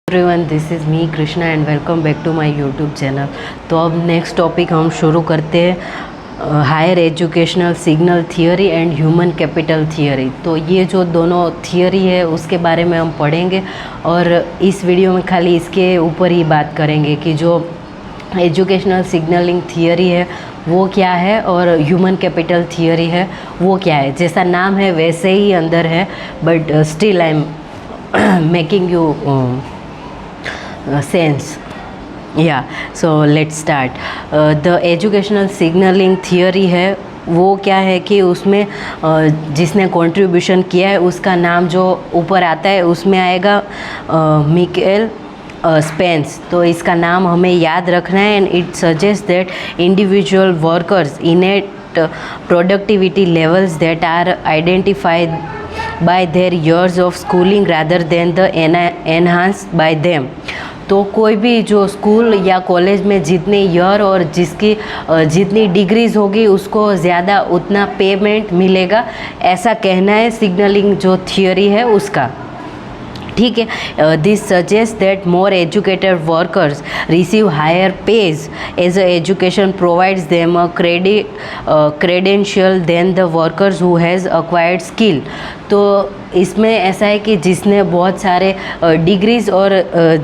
Everyone, this is me Krishna and welcome back to my YouTube channel. तो अब next topic हम शुरू करते हैं, higher educational signal theory and human capital theory. तो ये जो दोनों थियोरी है उसके बारे में हम पढ़ेंगे और इस वीडियो में खाली इसके ऊपर ही बात करेंगे कि जो एजुकेशनल सिग्नलिंग थियोरी है वो क्या है और ह्यूमन कैपिटल थियोरी है वो क्या है। जैसा नाम है वैसे ही अंदर है, but still I am making you sense. Yeah, so let's start. The educational signaling theory है वो क्या है कि उसमें जिसने कंट्रीब्यूशन किया है उसका नाम जो ऊपर आता है उसमें आएगा मिकेल स्पेंस। तो इसका नाम हमें याद रखना है। And it suggest that individual workers innate productivity levels that are identified by their years of schooling rather than the enhanced by them। तो कोई भी जो स्कूल या कॉलेज में जितने ईयर और जिसकी जितनी डिग्रीज़ होगी उसको ज़्यादा उतना पेमेंट मिलेगा, ऐसा कहना है सिग्नलिंग जो थियोरी है उसका। ठीक है, this suggest that more educated workers receive higher pays as education provides them a credential than the workers who has acquired skill. तो इसमें ऐसा है कि जिसने बहुत सारे डिग्रीज़ और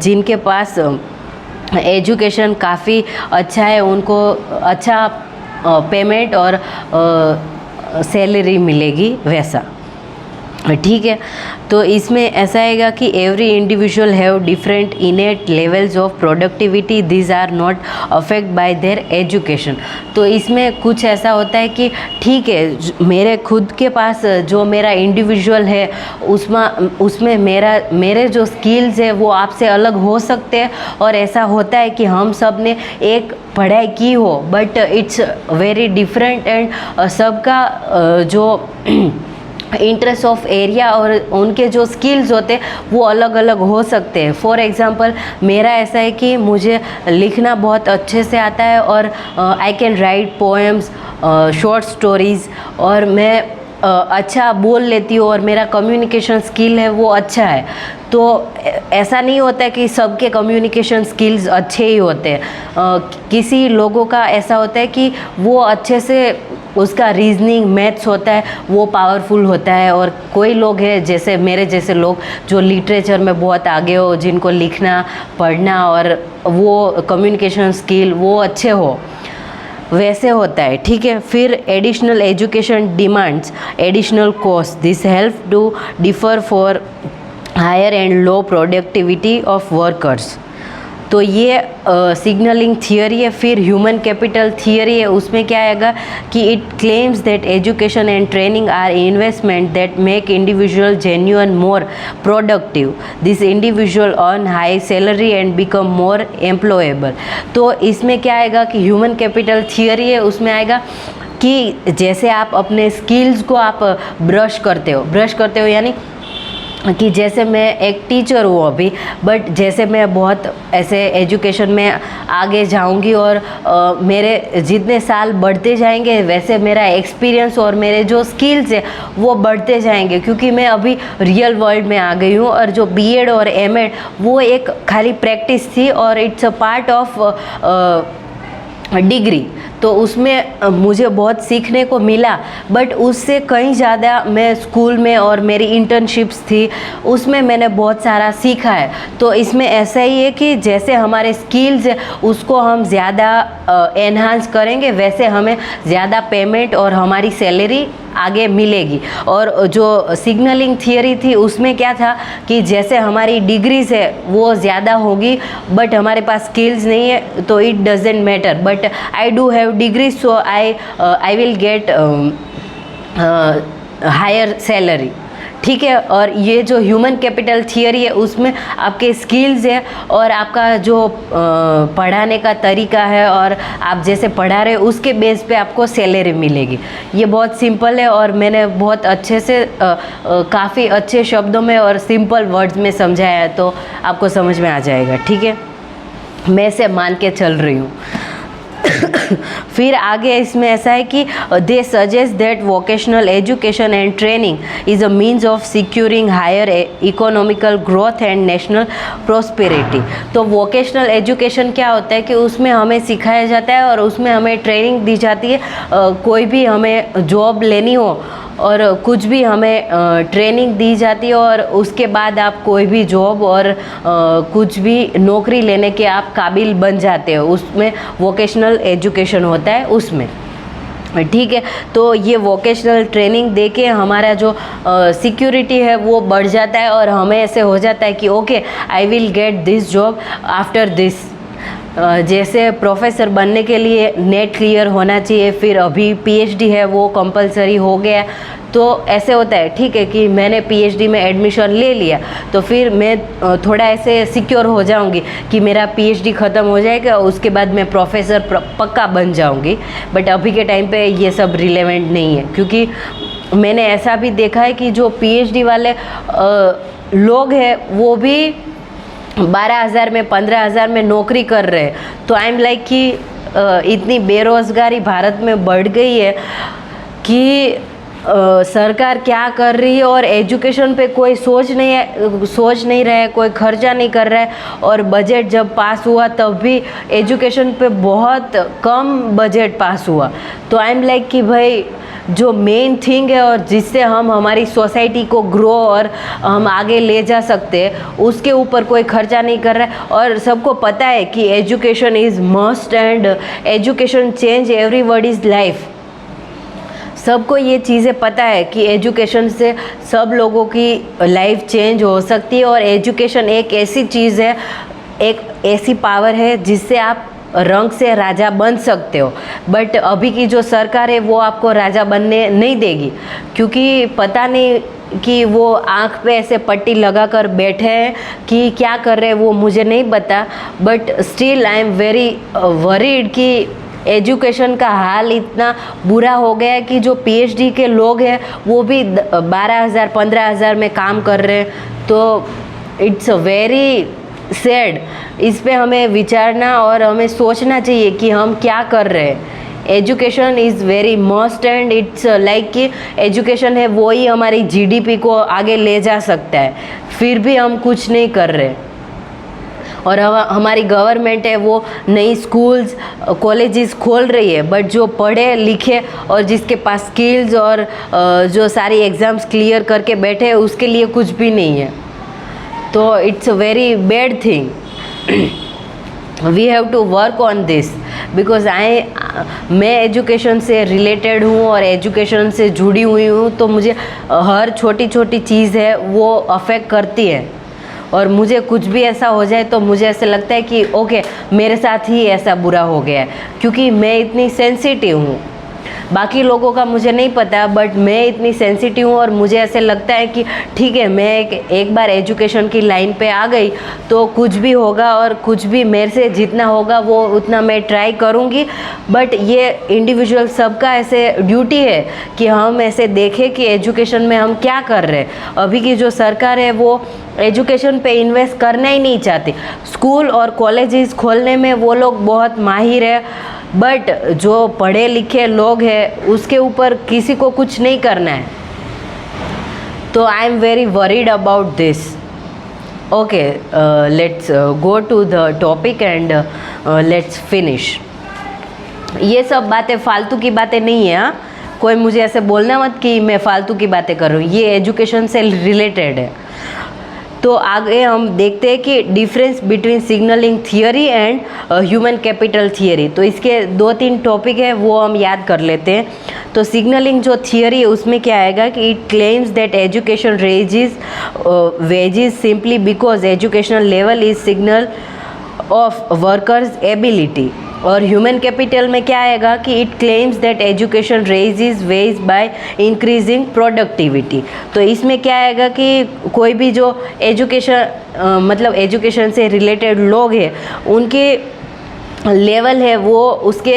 जिनके पास एजुकेशन काफ़ी अच्छा है उनको अच्छा पेमेंट और सैलरी मिलेगी वैसा। ठीक है, तो इसमें ऐसा आएगा कि every individual have different innate levels of productivity, this are not affect by their education. तो इसमें कुछ ऐसा होता है कि ठीक है मेरे खुद के पास जो मेरा इंडिविजुअल है उसमें मेरे जो स्किल्स है वो आपसे अलग हो सकते हैं। और ऐसा होता है कि हम सब ने एक पढ़ाई की हो but it's very different and सबका जो इंटरेस्ट ऑफ एरिया और उनके जो स्किल्स होते हैं वो अलग अलग हो सकते हैं। फॉर एग्ज़ाम्पल मेरा ऐसा है कि मुझे लिखना बहुत अच्छे से आता है और I can write poems, short stories, और मैं अच्छा बोल लेती हूँ और मेरा कम्युनिकेशन स्किल है वो अच्छा है। तो ऐसा नहीं होता है कि सबके कम्युनिकेशन स्किल्स अच्छे ही होते हैं। किसी लोगों का ऐसा होता है कि वो अच्छे से उसका रीजनिंग मैथ्स होता है वो पावरफुल होता है, और कोई लोग हैं जैसे मेरे जैसे लोग जो लिटरेचर में बहुत आगे हो, जिनको लिखना पढ़ना और वो कम्युनिकेशन स्किल वो अच्छे हो, वैसे होता है। ठीक है, फिर additional education demands additional cost, this help to differ for higher and low productivity of workers. तो ये सिग्नलिंग थियोरी है। फिर ह्यूमन कैपिटल थियोरी है, उसमें क्या आएगा कि it claims that education and training are investment that make individual genuine more productive, this individual earn high salary and become more employable. तो इसमें क्या आएगा कि ह्यूमन कैपिटल थियोरी है, उसमें आएगा कि जैसे आप अपने स्किल्स को आप ब्रश करते हो यानी कि जैसे मैं एक टीचर हूँ अभी, बट जैसे मैं बहुत ऐसे एजुकेशन में आगे जाऊँगी और मेरे जितने साल बढ़ते जाएंगे वैसे मेरा एक्सपीरियंस और मेरे जो स्किल्स है वो बढ़ते जाएंगे, क्योंकि मैं अभी रियल वर्ल्ड में आ गई हूँ। और जो बीएड और एमएड वो एक खाली प्रैक्टिस थी और it's a part of degree, तो उसमें मुझे बहुत सीखने को मिला, बट उससे कहीं ज़्यादा मैं स्कूल में और मेरी इंटर्नशिप्स थी उसमें मैंने बहुत सारा सीखा है। तो इसमें ऐसा ही है कि जैसे हमारे स्किल्स है उसको हम ज़्यादा एनहांस करेंगे वैसे हमें ज़्यादा पेमेंट और हमारी सैलरी आगे मिलेगी। और जो सिग्नलिंग थियोरी थी उसमें क्या था कि जैसे हमारी डिग्रीज है वो ज़्यादा होगी बट हमारे पास स्किल्स नहीं है तो it doesn't matter, but I do have degree so I will get higher salary. ठीक है, और ये जो ह्यूमन कैपिटल थियोरी है उसमें आपके स्किल्स है और आपका जो पढ़ाने का तरीका है और आप जैसे पढ़ा रहे हो उसके बेस पे आपको सैलरी मिलेगी। ये बहुत सिंपल है और मैंने बहुत अच्छे से काफ़ी अच्छे शब्दों में और सिंपल वर्ड्स में समझाया है, तो आपको समझ में आ जाएगा। ठीक है, मैं इसे मान के चल रही हूँ। फिर आगे इसमें ऐसा है कि they suggest that vocational education and training is a means of securing higher economical growth and national prosperity. तो वोकेशनल एजुकेशन क्या होता है कि उसमें हमें सिखाया जाता है और उसमें हमें ट्रेनिंग दी जाती है। कोई भी हमें जॉब लेनी हो और कुछ भी हमें ट्रेनिंग दी जाती है और उसके बाद आप कोई भी जॉब और कुछ भी नौकरी लेने के आप काबिल बन जाते हो, उसमें वोकेशनल एजुकेशन होता है उसमें। ठीक है, तो ये वोकेशनल ट्रेनिंग दे के हमारा जो सिक्योरिटी है वो बढ़ जाता है और हमें ऐसे हो जाता है कि okay I will get this job after this. जैसे प्रोफेसर बनने के लिए नेट क्लियर होना चाहिए, फिर अभी पीएचडी है वो कंपलसरी हो गया, तो ऐसे होता है ठीक है कि मैंने पीएचडी में एडमिशन ले लिया तो फिर मैं थोड़ा ऐसे सिक्योर हो जाऊंगी कि मेरा पीएचडी ख़त्म हो जाएगा, उसके बाद मैं प्रोफेसर पक्का बन जाऊंगी। बट अभी के टाइम पे ये सब रिलेवेंट नहीं है, क्योंकि मैंने ऐसा भी देखा है कि जो पीएचडी वाले लोग हैं वो भी 12,000 में 15,000 में नौकरी कर रहे हैं। तो आई एम लाइक कि इतनी बेरोज़गारी भारत में बढ़ गई है कि सरकार क्या कर रही है और एजुकेशन पे कोई सोच नहीं रहा है, कोई खर्चा नहीं कर रहा है। और बजट जब पास हुआ तब भी एजुकेशन पे बहुत कम बजट पास हुआ। तो आई एम लाइक कि भाई जो मेन थिंग है और जिससे हम हमारी सोसाइटी को ग्रो और हम आगे ले जा सकते हैं उसके ऊपर कोई खर्चा नहीं कर रहा है। और सबको पता है कि education is must and education change everybody's life. सबको ये चीज़ें पता है कि एजुकेशन से सब लोगों की लाइफ चेंज हो सकती है। और एजुकेशन एक ऐसी चीज़ है, एक ऐसी पावर है जिससे आप रंग से राजा बन सकते हो। बट अभी की जो सरकार है वो आपको राजा बनने नहीं देगी, क्योंकि पता नहीं कि वो आँख पे ऐसे पट्टी लगा कर बैठे हैं कि क्या कर रहे हैं वो मुझे नहीं पता। But still I am very worried कि एजुकेशन का हाल इतना बुरा हो गया है कि जो पीएचडी के लोग हैं वो भी 12,000 15,000 में काम कर रहे हैं। तो इट्स वेरी सैड। इस पे हमें विचारना और हमें सोचना चाहिए कि हम क्या कर रहे हैं। Education is very must and it's like कि एजुकेशन है वो ही हमारी जीडीपी को आगे ले जा सकता है, फिर भी हम कुछ नहीं कर रहे। और हमारी गवर्नमेंट है वो नई स्कूल्स कॉलेजेस खोल रही है, बट जो पढ़े लिखे और जिसके पास स्किल्स और जो सारी एग्ज़ाम्स क्लियर करके बैठे हैं उसके लिए कुछ भी नहीं है। तो it's a very bad thing. We have to work on this because मैं एजुकेशन से रिलेटेड हूँ और एजुकेशन से जुड़ी हुई हूँ, तो मुझे हर छोटी छोटी चीज़ है वो अफेक्ट करती है। और मुझे कुछ भी ऐसा हो जाए तो मुझे ऐसे लगता है कि ओके मेरे साथ ही ऐसा बुरा हो गया है, क्योंकि मैं इतनी सेंसिटिव हूँ। बाकी लोगों का मुझे नहीं पता, बट मैं इतनी सेंसिटिव हूँ और मुझे ऐसे लगता है कि ठीक है मैं एक बार एजुकेशन की लाइन पे आ गई तो कुछ भी होगा और कुछ भी मेरे से जितना होगा वो उतना मैं ट्राई करूँगी। बट ये इंडिविजुअल सबका ऐसे ड्यूटी है कि हम ऐसे देखें कि एजुकेशन में हम क्या कर रहे हैं। अभी की जो सरकार है वो एजुकेशन पे इन्वेस्ट करना ही नहीं चाहती। स्कूल और कॉलेजेस खोलने में वो लोग बहुत माहिर है, बट जो पढ़े लिखे लोग हैं उसके ऊपर किसी को कुछ नहीं करना है। तो I am very worried about this. Okay, let's go to the topic and let's finish. ये सब बातें फालतू की बातें नहीं है। हाँ, कोई मुझे ऐसे बोलना मत कि मैं फालतू की बातें कर रही हूँ, ये एजुकेशन से रिलेटेड है। तो आगे हम देखते हैं कि difference between signalling theory and human capital theory. तो इसके 2-3 टॉपिक है वो हम याद कर लेते हैं। तो सिग्नलिंग जो थियोरी है उसमें क्या आएगा कि it claims that education raises wages simply because educational level is signal of workers ability. और ह्यूमन कैपिटल में क्या आएगा कि it claims that education raises veg by increasing productivity. तो इसमें क्या आएगा कि कोई भी जो एजुकेशन मतलब एजुकेशन से रिलेटेड लोग हैं उनके लेवल है वो उसके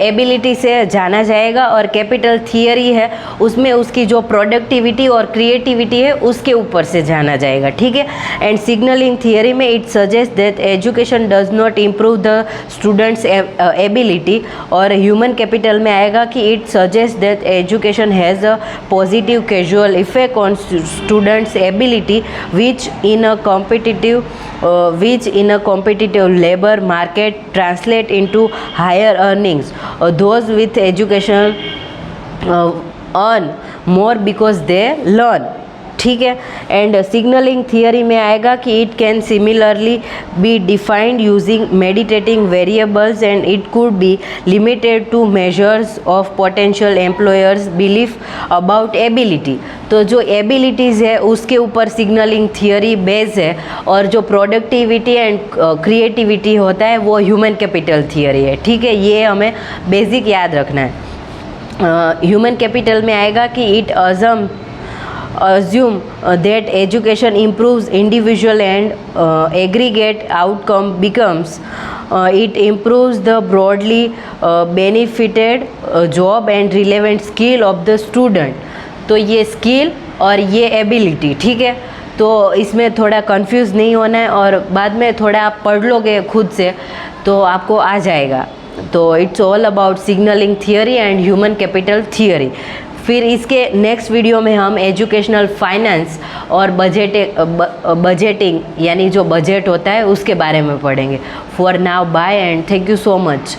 एबिलिटी से जाना जाएगा, और कैपिटल थियरी है उसमें उसकी जो प्रोडक्टिविटी और क्रिएटिविटी है उसके ऊपर से जाना जाएगा, ठीक है। एंड सिग्नलिंग थियरी में it suggest that education does not improve the students ability, और ह्यूमन कैपिटल में आएगा कि it suggest that education has a positive casual effect on students ability which in a competitive labor market translate into higher earnings. Those with education earn more because they learn, ठीक है। And signalling theory में आएगा कि it can similarly be defined using meditating variables, and it could be limited to measures of potential employers belief about ability. तो जो abilities है उसके ऊपर सिग्नलिंग थियरी बेस है, और जो प्रोडक्टिविटी एंड क्रिएटिविटी होता है वो ह्यूमन कैपिटल थियरी है, ठीक है। ये हमें बेसिक याद रखना है। ह्यूमन कैपिटल में आएगा कि it assume that education improves individual and aggregate outcome becomes it improves the broadly benefited job and relevant skill of the student। तो ये स्किल और ये एबिलिटी, ठीक है। तो इसमें थोड़ा कंफ्यूज नहीं होना है, और बाद में थोड़ा आप पढ़ लोगे खुद से तो आपको आ जाएगा। तो it's all about signalling theory and human capital theory. फिर इसके नेक्स्ट वीडियो में हम एजुकेशनल फाइनेंस और बजटिंग यानी जो बजट होता है उसके बारे में पढ़ेंगे। For now bye and thank you so much.